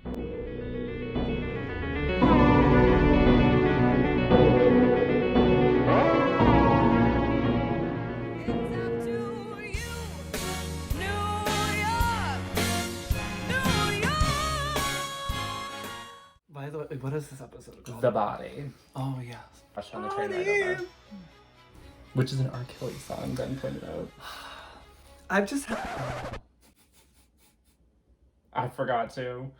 By the way, what is this episode called? The Body. Oh, yes. Watch on the train right over. Which is an R. Kelly song, Ben pointed out. I've just I forgot to.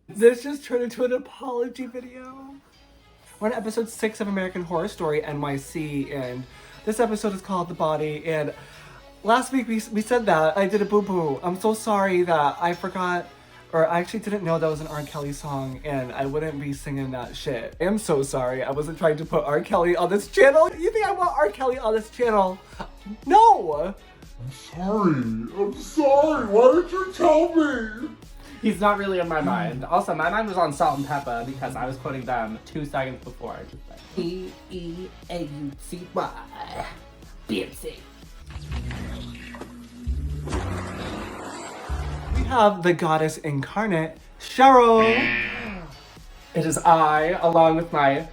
This just turned into an apology video. We're on episode 6 of American Horror Story NYC, and this episode is called The Body, and last week we said that. I did a boo-boo. I'm so sorry that I forgot, or I actually didn't know that was an R. Kelly song, and I wouldn't be singing that shit. I am so sorry. I wasn't trying to put R. Kelly on this channel. You think I want R. Kelly on this channel? No! I'm sorry. Why did you tell me? He's not really in my mind. Also, my mind was on Salt and Pepper because I was quoting them 2 seconds before. I just said P-E-A-U-T-Y. BMC. We have the goddess incarnate, Cheryl. It is I, along with my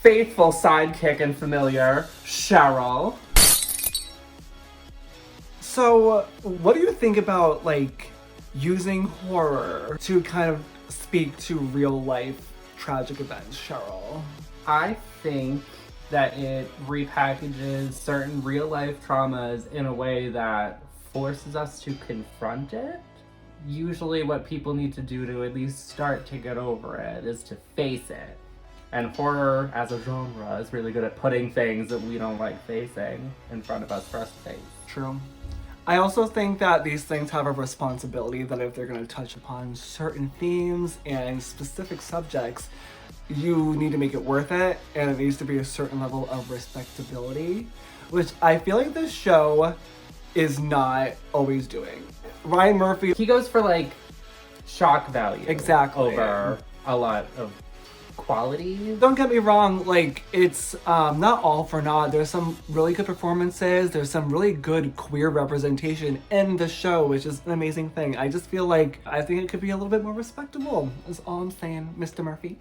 faithful sidekick and familiar, Cheryl. So, what do you think about, like, using horror to kind of speak to real life tragic events, Cheryl? I think that it repackages certain real life traumas in a way that forces us to confront it. Usually what people need to do to at least start to get over it is to face it. And horror as a genre is really good at putting things that we don't like facing in front of us for us to face. True. I also think that these things have a responsibility that if they're going to touch upon certain themes and specific subjects, you need to make it worth it, and it needs to be a certain level of respectability, which I feel like this show is not always doing. Ryan Murphy, He goes for like shock value. Exactly. Over a lot of quality. don't get me wrong, like, it's not all for naught. There's some really good performances, there's some really good queer representation in the show, which is an amazing thing. I just feel like, I think it could be a little bit more respectable, is all I'm saying, Mr. Murphy.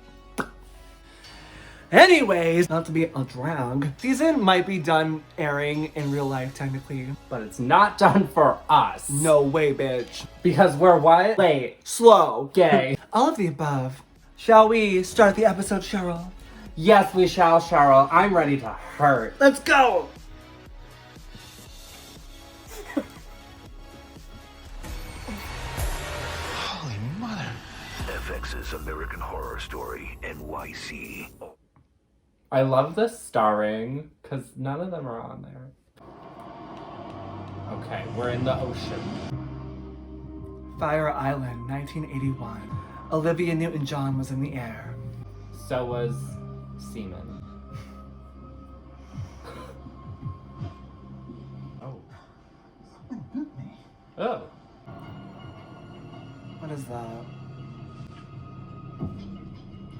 Anyways, not to be a drag, season might be done airing in real life technically. But it's not done for us. No way, bitch. Because we're what? Late. Slow. Gay. All of the above. Shall we start the episode, Cheryl? Yes, we shall, Cheryl. I'm ready to hurt. Let's go! Holy mother. FX's American Horror Story NYC. I love the starring, because none of them are on there. Okay, we're in the ocean. Fire Island, 1981. Olivia Newton-John was in the air. So was Seaman. Oh. Oh. What is that?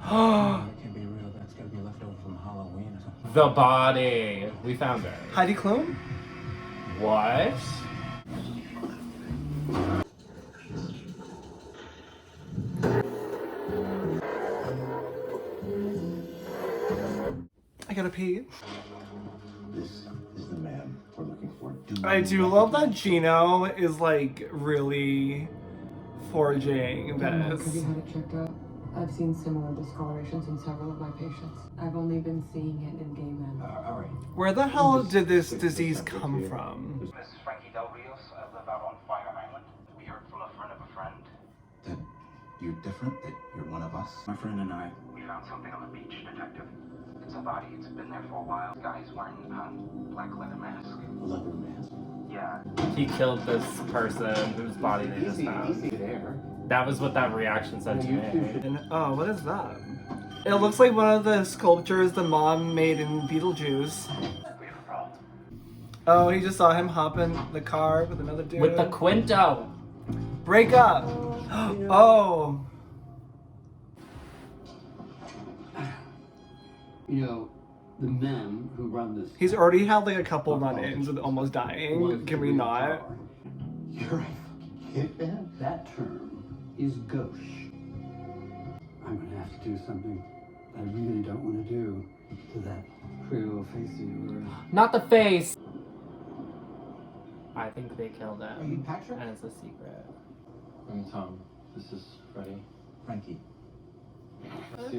That can't be real. That's gotta be left over from Halloween or something. The Body. We found her. Heidi Klum? What? I gotta pee. This is the man we're looking for. I do love that Gino is like really forging Have this. you had it checked out? I've seen similar discolorations in several of my patients. I've only been seeing it in gay men. All right. Where the hell did this disease come from? This is Frankie Del Rios. I live out on Fire Island. We heard from a friend of a friend. That you're different. That you're one of us. My friend and I. We found something on the beach, detective. It's a body. It's been there for a while. The guy's wearing a black leather mask. Leather mask. Yeah. He killed this person whose body they just found. there. That was what that reaction said to me. And, oh, what is that? It looks like one of the sculptures the mom made in Beetlejuice. We have a problem. Oh, he just saw him hop in the car with another dude. With the Quinto. Break up! Oh. You know, the men who run this. He's already had like a couple run-ins with almost dying. Can we not? You're Hit band? That term is gauche. I'm gonna have to do something I really don't want to do to that pretty little face of yours. Not the face! I think they killed him. Are you Patrick? And it's a secret. I'm Tom. This is Freddie. Frankie.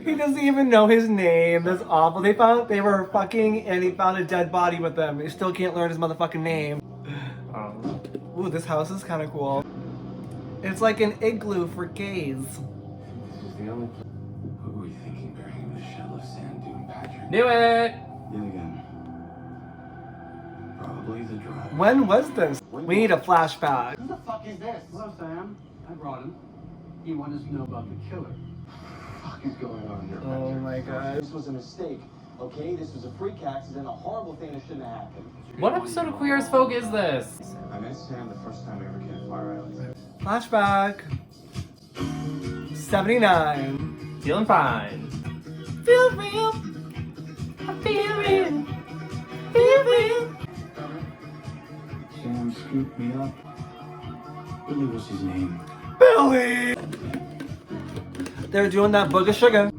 He doesn't even know his name. That's awful. They were fucking and he found a dead body with them. He still can't learn his motherfucking name. Ooh, this house is kind of cool. It's like an igloo for gays. This is the only place. What were you thinking burying him in a shallow sand dune, Patrick? Knew it! Yet again. Probably the drive. When was this? We need a flashback. Who the fuck is this? Hello, Sam. I brought him. He wanted to know about the killer. What is going on here, Oh Patrick? my god. This was a mistake, okay? This was a freak accident, a horrible thing that shouldn't have happened. What episode of Queer as Folk is this? I met Sam the first time we ever came to Fire Island. Flashback. 79. Feeling fine. Feel real. I feel real. Feel real. Sam scooped me up. Billy was his name. Billy! They're doing that book of sugar.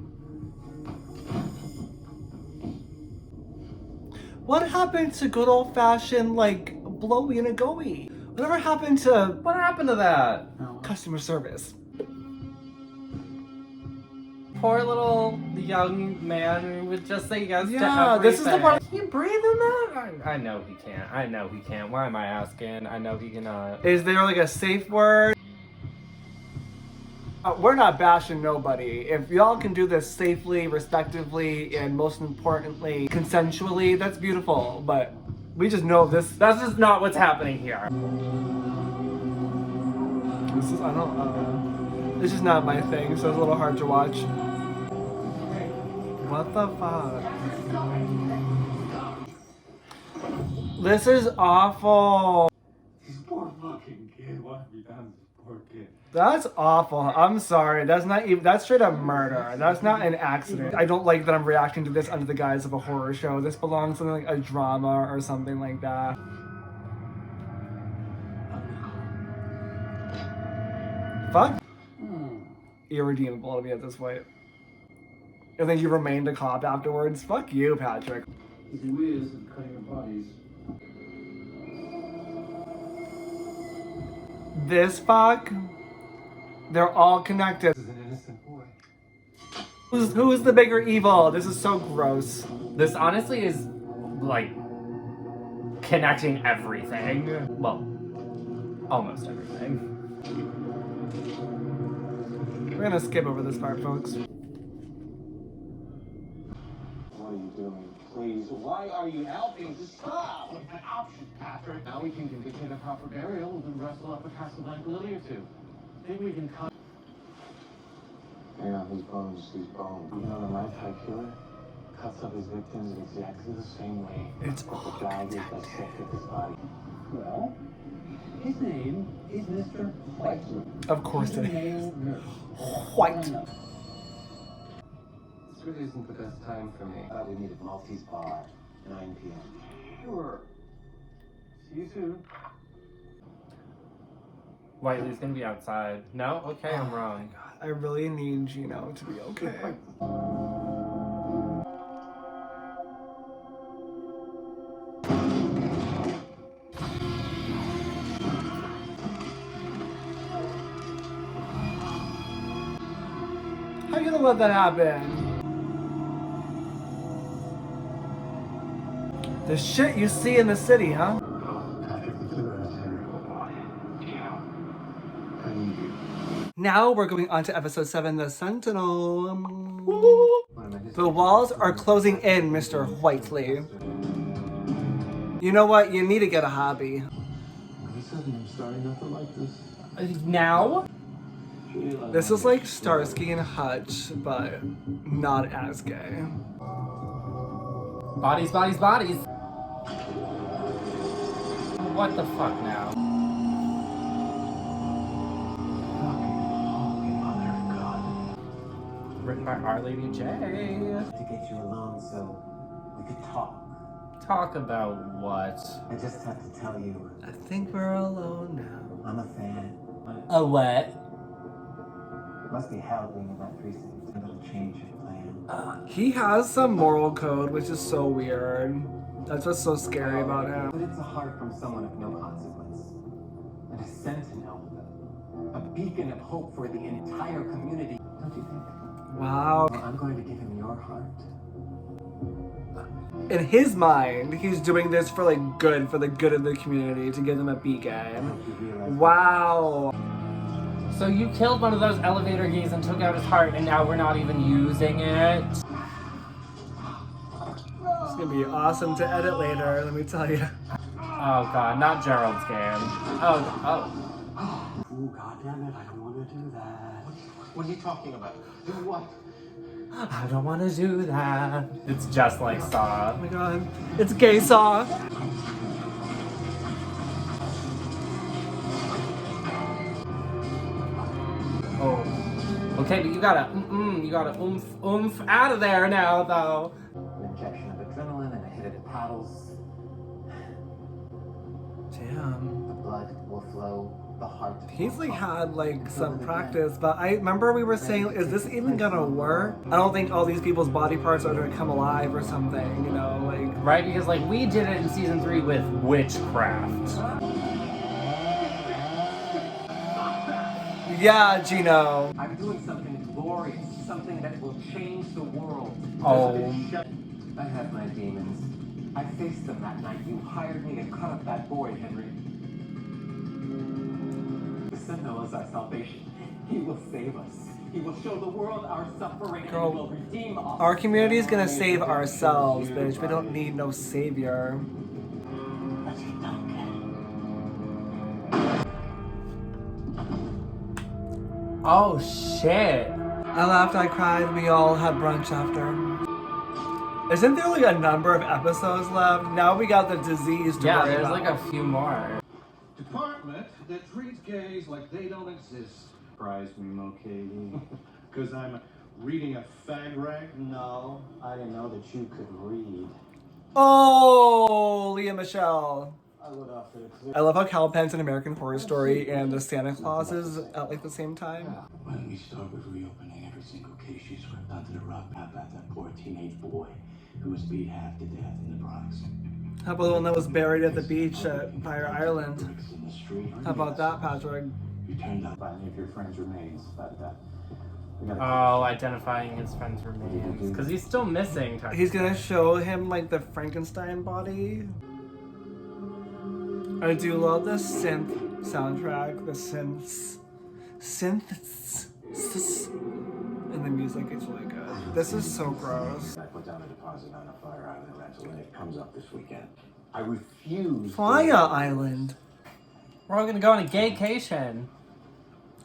What happened to good old fashioned, like, blowy and a goey? Whatever happened to What happened to that? customer service? Poor little young man who would just say yes to Yeah, everything. this is the part- Can you breathe in that? I know he can't. I know he can't. Why am I asking? I know he cannot. Is there like a safe word? We're not bashing nobody. If y'all can do this safely, respectively, and most importantly, consensually, that's beautiful. But we just know this. That's just not what's happening here. This is, I don't, this is not my thing, so it's a little hard to watch. What the fuck? This is awful. This poor fucking kid. What have you done to this poor kid? That's awful. I'm sorry. That's not even, that's straight up murder. That's not an accident. I don't like that I'm reacting to this under the guise of a horror show. This belongs to like a drama or something like that. Fuck. Irredeemable to be at this point. And then you remained a cop afterwards. Fuck you, Patrick. He's whiz and cutting the bodies. This fuck. They're all connected. This is an innocent boy. Who's the bigger evil? This is so gross. This honestly is like connecting everything. Well, almost everything. We're gonna skip over this part, folks. What are you doing? Please, why are you helping? Just stop! An option, Patrick. Now we can give the kid a proper burial and wrestle up a Casablanca lily or two. Then we can cut. Hang on, whose bones? Whose bones? You know, the knife killer cuts up his victims in exactly the same way. It's The all dog is dissected his body. Well, his name is Mr. White. Of course it is. Male nurse. White. This really isn't the best time for me. We need a Maltese bar, 9 p.m. Sure. See you soon. Whiteley's gonna be outside. No? Okay, I'm wrong. I really need Gino to be okay. How you gonna let that happen? The shit you see in the city, huh? Patrick, the killer has Henry. I need you. Now we're going on to episode 7, The Sentinel. The walls are closing in, Mr. Whiteley. You know what? You need to get a hobby. Listen, I'm sorry not to like this. Now? This is like Starsky and Hutch, but not as gay. Bodies, bodies, bodies. What the fuck now? Written by Our Lady J. To get you alone so we could talk. Talk about what? I just have to tell you, I think we're alone now. I'm a fan. A what? It must be hell being in that precinct. A little change of plan. He has some moral code, which is so weird. That's what's so scary about him. But it's a heart from someone of no consequence. And a sentinel. A beacon of hope for the entire community. Don't you think? Wow. Well, I'm going to give him your heart. In his mind, he's doing this for like good, for the good of the community, to give them a beacon. Wow. So you killed one of those elevator gays and took out his heart, and now we're not even using it? It's gonna be awesome to edit later, let me tell you. Oh god, not Gerald's game. Oh. Oh, goddamn it, I don't want to do that. What are you talking about? Do what? I don't want to do that. It's just like Saw. Oh my god. It's gay Saw. Oh. Okay, but you gotta oomph out of there now, though. An injection of adrenaline and a hit of the paddles. Damn. The blood will flow. The heart. He's like had like some practice, but I remember we were saying, is this even gonna work? I don't think all these people's body parts are gonna come alive or something, you know, like. Right, because like we did it in season 3 with witchcraft. Yeah, Gino. I'm doing something glorious, something that will change the world. Oh. I have my demons. I faced them that night. You hired me to cut up that boy, Henry. The Sentinel is our salvation. He will save us. He will show the world our suffering and he will redeem us. Our community is gonna save ourselves, bitch. We don't need no savior. Oh shit. I laughed, I cried, we all had brunch after. Isn't there like a number of episodes left? Now we got the disease to Yeah, worry there's about. like a few more. Department that treats gays like they don't exist. Surprise me, Mo Katie. Because I'm reading a fag rag? No, I didn't know that you could read. Oh, Leah Michelle. I would offer to clear. I love how Cal Penn's an American Horror Story and the Santa Claus is at like the same time. Why don't we start with reopening every single case she swept under the rug? How about that poor teenage boy who was beat half to death in the Bronx? How about the one that was buried at the beach at Fire Island? Bricks in the street. How about that, Patrick? You turned up on any of your friends' remains, but we gotta Oh, identifying his friend's remains. Because he's still missing. He's gonna show him like the Frankenstein body. I do love the synth soundtrack, the synths, and the music is really good. This is so gross. I put down a deposit on a Fire Island rental and it comes up this weekend. I refuse. Fire Island. We're all gonna go on a gaycation.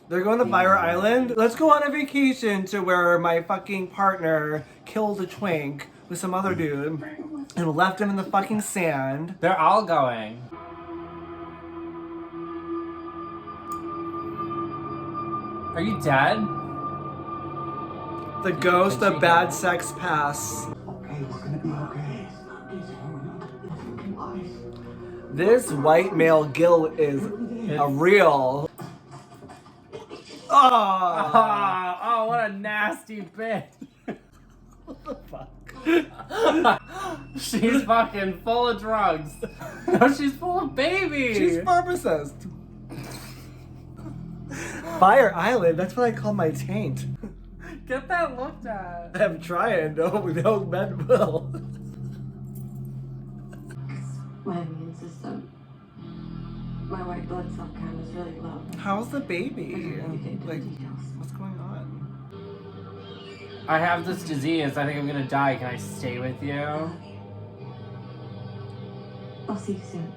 They're going to Fire Island? Let's go on a vacation to where my fucking partner killed a twink with some other dude and left him in the fucking sand. They're all going. Are you dead? The ghost of bad sex pass. Okay, we're gonna be okay. This white male Gil is a real. Oh, what a nasty bitch. What the fuck? She's fucking full of drugs. No, she's full of babies. She's pharmacist. Fire Island, that's what I call my taint. Get that looked at. I'm trying, no men will. My immune system, my white blood cell count is really low. How's the baby? I don't really get into Like, the details. what's going on? I have this disease. I think I'm gonna die. Can I stay with you? I'll see you soon.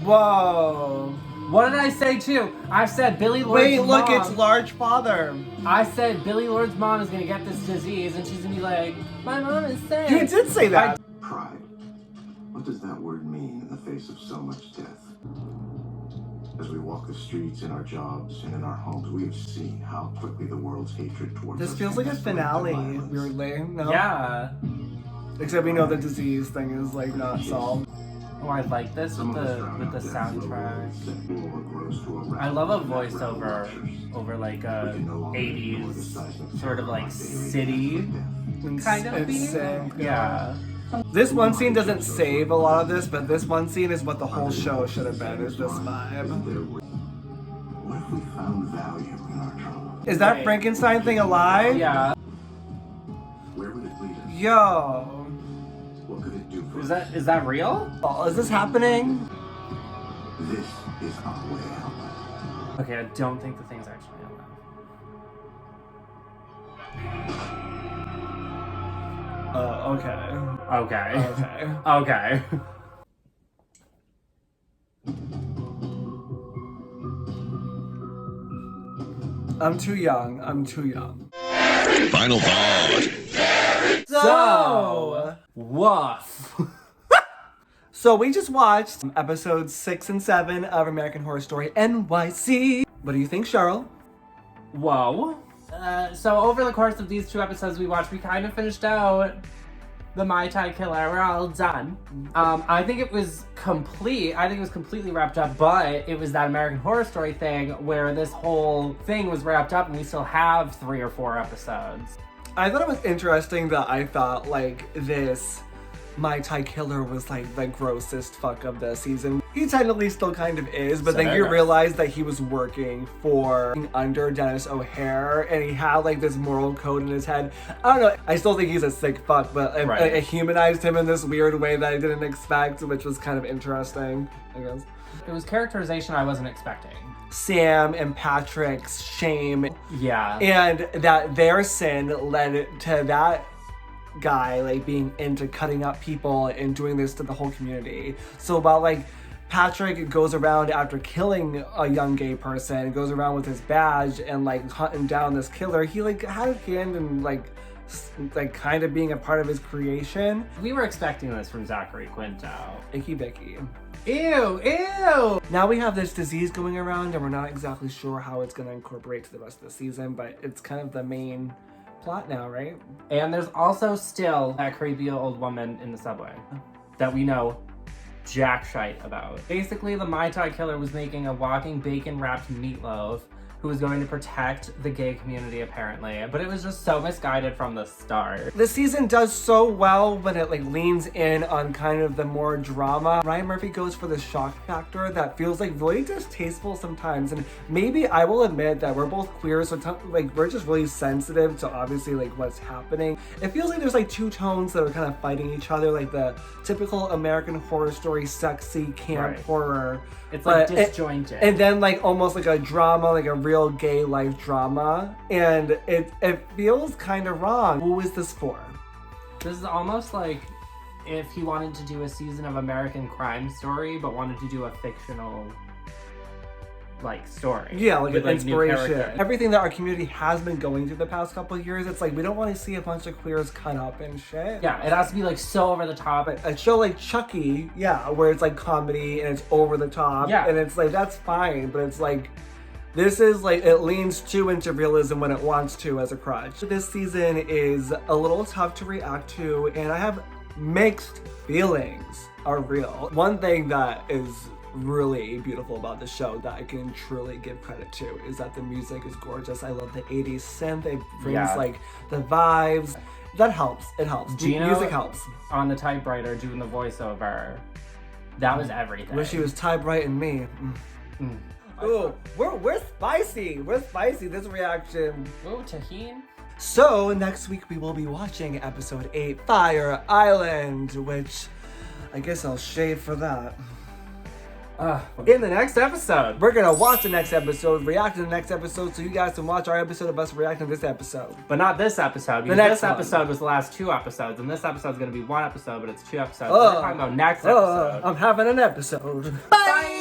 Whoa. What did I say too? I said Billy Lord's Wait, look, mom. it's Large Father. I said Billy Lord's mom is gonna get this disease, and she's gonna be like, my mom is sick. You did say that. Pride. What does that word mean in the face of so much death? As we walk the streets, in our jobs, and in our homes, we have seen how quickly the world's hatred towards This us feels can like a escalate to finale, violence. weirdly. No? Yeah. Except we know the disease thing is like not solved. Oh, I like this with the soundtrack. I love a voiceover over like a 80s sort of like city kind of theme. Yeah. This one scene doesn't save a lot of this, but this one scene is what the whole show should have been, is this vibe. What if we found value in our trauma? Is that Frankenstein thing alive? Yeah. Where would it lead us? Yo. What could it do for us? Is that real? Oh, is this happening? This is our way out. Okay, I don't think the thing's actually alive. Okay. Okay. Okay. Okay. I'm too young. Final thought. So, woof. So we just watched episodes 6 and 7 of American Horror Story NYC. What do you think, Cheryl? Whoa. So over the course of these 2 episodes we watched, we kind of finished out the Mai Tai Killer. We're all done. I think it was complete. I think it was completely wrapped up, but it was that American Horror Story thing where this whole thing was wrapped up and we still have 3 or 4 episodes. I thought it was interesting that I thought like this Mai Tai Killer was like the grossest fuck of the season. He technically still kind of is, but then you realize that he was working for under Dennis O'Hare and he had like this moral code in his head. I don't know, I still think he's a sick fuck, but it humanized him in this weird way that I didn't expect, which was kind of interesting, I guess. It was characterization I wasn't expecting. Sam and Patrick's shame. Yeah. And that their sin led to that guy like being into cutting up people and doing this to the whole community. So while like Patrick goes around after killing a young gay person, goes around with his badge and like hunting down this killer, he like had a hand in like kind of being a part of his creation. We were expecting this from Zachary Quinto. Icky Bicky. Ew, ew! Now we have this disease going around and we're not exactly sure how it's going to incorporate to the rest of the season, but it's kind of the main plot now, right? And there's also still that creepy old woman in the subway that we know jack shite about. Basically, the Mai Tai Killer was making a walking bacon-wrapped meatloaf who was going to protect the gay community, apparently. But it was just so misguided from the start. The season does so well when it like leans in on kind of the more drama. Ryan Murphy goes for the shock factor that feels like really distasteful sometimes. And maybe I will admit that we're both queer, so like we're just really sensitive to obviously like what's happening. It feels like there's like 2 tones that are kind of fighting each other, like the typical American Horror Story sexy camp horror. It's like disjointed. And then like almost like a drama, like a real gay life drama. And it feels kind of wrong. Who is this for? This is almost like if he wanted to do a season of American Crime Story, but wanted to do a fictional like story. Yeah, like with, an inspiration. new Everything that our community has been going through the past couple of years, it's like we don't want to see a bunch of queers cut up and shit. Yeah, it has to be like so over the top. A show like Chucky, yeah, where it's like comedy and it's over the top. Yeah. And it's like, that's fine, but it's like, this is like, it leans too into realism when it wants to as a crutch. This season is a little tough to react to, and I have mixed feelings are real. One thing that is really beautiful about the show that I can truly give credit to is that the music is gorgeous. I love the 80s synth. It brings like the vibes. That helps. It helps. Gino music helps. On the typewriter doing the voiceover. That was everything. Wish he was typewriting me. Ooh, we're spicy. We're spicy. This reaction. Ooh, tahini. So next week we will be watching episode 8, Fire Island, which I guess I'll shave for that. In the next episode. We're gonna watch the next episode, react to the next episode, so you guys can watch our episode of us reacting to this episode. But not this episode, because this episode was the last 2 episodes, and this episode's gonna be 1 episode, but it's 2 episodes. We're talking about next episode. I'm having an episode. Bye!